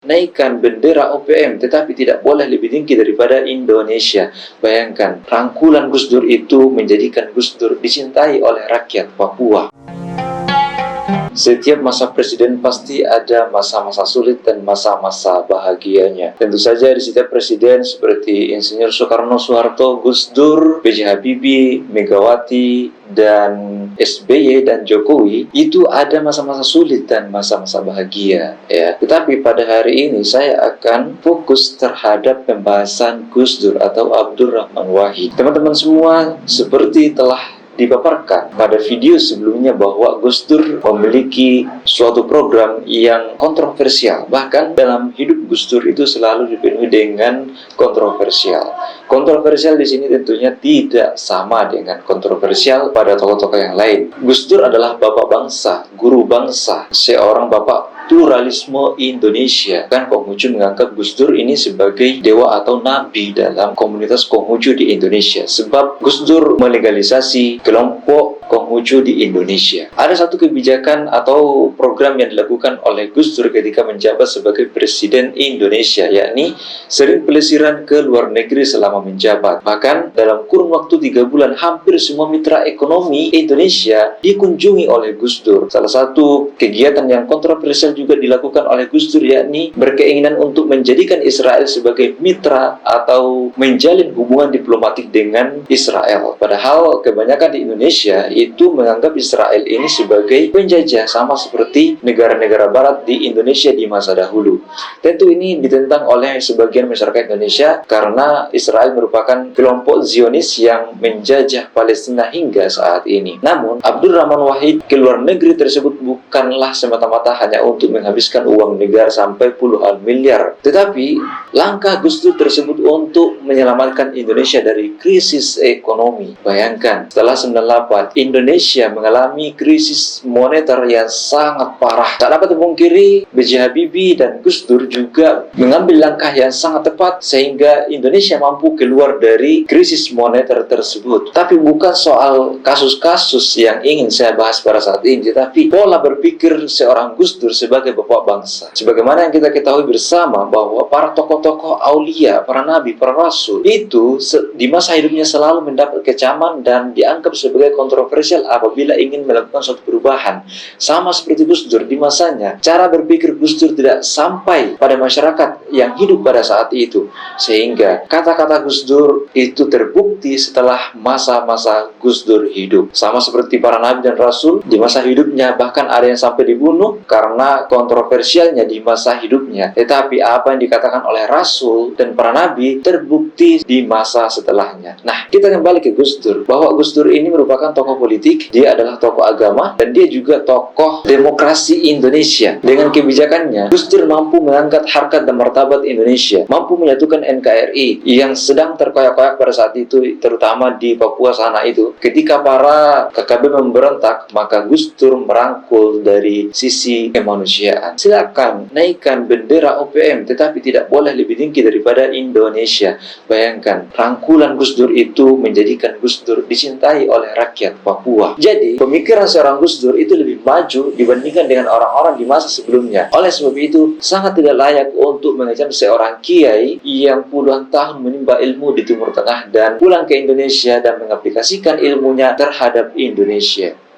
naikkan bendera OPM, tetapi tidak boleh lebih tinggi daripada Indonesia. Bayangkan, rangkulan Gus Dur itu menjadikan Gus Dur dicintai oleh rakyat Papua. Setiap masa presiden pasti ada masa-masa sulit dan masa-masa bahagianya. Tentu saja di setiap presiden seperti Insinyur Soekarno, Soeharto, Gus Dur, B.J. Habibie, Megawati, dan SBY dan Jokowi, itu ada masa-masa sulit dan masa-masa bahagia, ya. Tetapi pada hari ini saya akan fokus terhadap pembahasan Gus Dur atau Abdurrahman Wahid. Teman-teman semua, seperti telah dipaparkan pada video sebelumnya bahwa Gus Dur memiliki suatu program yang kontroversial. Bahkan dalam hidup Gus Dur itu selalu dipenuhi dengan kontroversial. Kontroversial di sini tentunya tidak sama dengan kontroversial pada tokoh-tokoh yang lain. Gus Dur adalah bapak bangsa, guru bangsa, seorang bapak pluralisme Indonesia. Kan Konghucu menganggap Gus Dur ini sebagai dewa atau nabi dalam komunitas Konghucu di Indonesia, sebab Gus Dur melegalisasi kelompok Konghucu di Indonesia. Ada satu kebijakan atau program yang dilakukan oleh Gus Dur ketika menjabat sebagai Presiden Indonesia, yakni sering pelesiran ke luar negeri selama menjabat. Bahkan dalam kurun waktu 3 bulan, hampir semua mitra ekonomi Indonesia dikunjungi oleh Gus Dur. Salah satu kegiatan yang kontroversial juga dilakukan oleh Gus Dur, yakni berkeinginan untuk menjadikan Israel sebagai mitra atau menjalin hubungan diplomatik dengan Israel. Padahal kebanyakan di Indonesia itu menganggap Israel ini sebagai penjajah, sama seperti negara-negara barat di Indonesia di masa dahulu. Tentu ini ditentang oleh sebagian masyarakat Indonesia karena Israel merupakan kelompok Zionis yang menjajah Palestina hingga saat ini. Namun, Abdurrahman Wahid ke luar negeri tersebut bukanlah semata-mata hanya untuk menghabiskan uang negara sampai puluhan miliar. Tetapi, langkah Gus Dur tersebut untuk menyelamatkan Indonesia dari krisis ekonomi. Bayangkan, setelah 98, Indonesia mengalami krisis moneter yang sangat parah. Tak dapat dipungkiri, B.J. Habibie dan Gus Dur juga mengambil langkah yang sangat tepat sehingga Indonesia mampu keluar dari krisis moneter tersebut. Tapi bukan soal kasus-kasus yang ingin saya bahas pada saat ini, tetapi pola berpikir seorang Gus Dur sebagai bapak bangsa. Sebagaimana yang kita ketahui bersama bahwa para tokoh-tokoh aulia, para nabi, para rasul itu di masa hidupnya selalu mendapat kecaman dan dianggap sebagai kontroversial apabila ingin melakukan suatu perubahan. Sama seperti Gus Dur di masanya, cara berpikir Gus Dur tidak sampai pada masyarakat yang hidup pada saat itu, sehingga kata-kata Gus Dur itu terbukti setelah masa-masa Gus Dur hidup. Sama seperti para nabi dan rasul, di masa hidupnya bahkan ada yang sampai dibunuh karena kontroversialnya di masa hidupnya. Tetapi apa yang dikatakan oleh rasul dan para nabi terbukti di masa setelahnya. Nah, kita kembali ke Gus Dur, bahwa Gus Dur ini merupakan tokoh politik, dia adalah tokoh agama, dan dia juga tokoh demokrasi Indonesia. Dengan kebijakannya, Gus Dur mampu mengangkat harkat dan martabat Indonesia, mampu menyatukan NKRI yang sedang terkoyak-koyak pada saat itu, terutama di Papua sana itu. Ketika para KKB memberontak, maka Gus Dur merangkul dari sisi kemanusiaan. Silakan naikkan bendera OPM, tetapi tidak boleh lebih tinggi daripada Indonesia. Bayangkan, rangkulan Gus Dur itu menjadikan Gus Dur dicintai oleh rakyat Papua. Jadi, pemikiran seorang Gus Dur itu lebih maju dibandingkan dengan orang-orang di masa sebelumnya. Oleh sebab itu, sangat tidak layak untuk mengecam seorang kiai yang puluhan tahun menimba ilmu di Timur Tengah dan pulang ke Indonesia dan mengaplikasikan ilmunya terhadap Indonesia.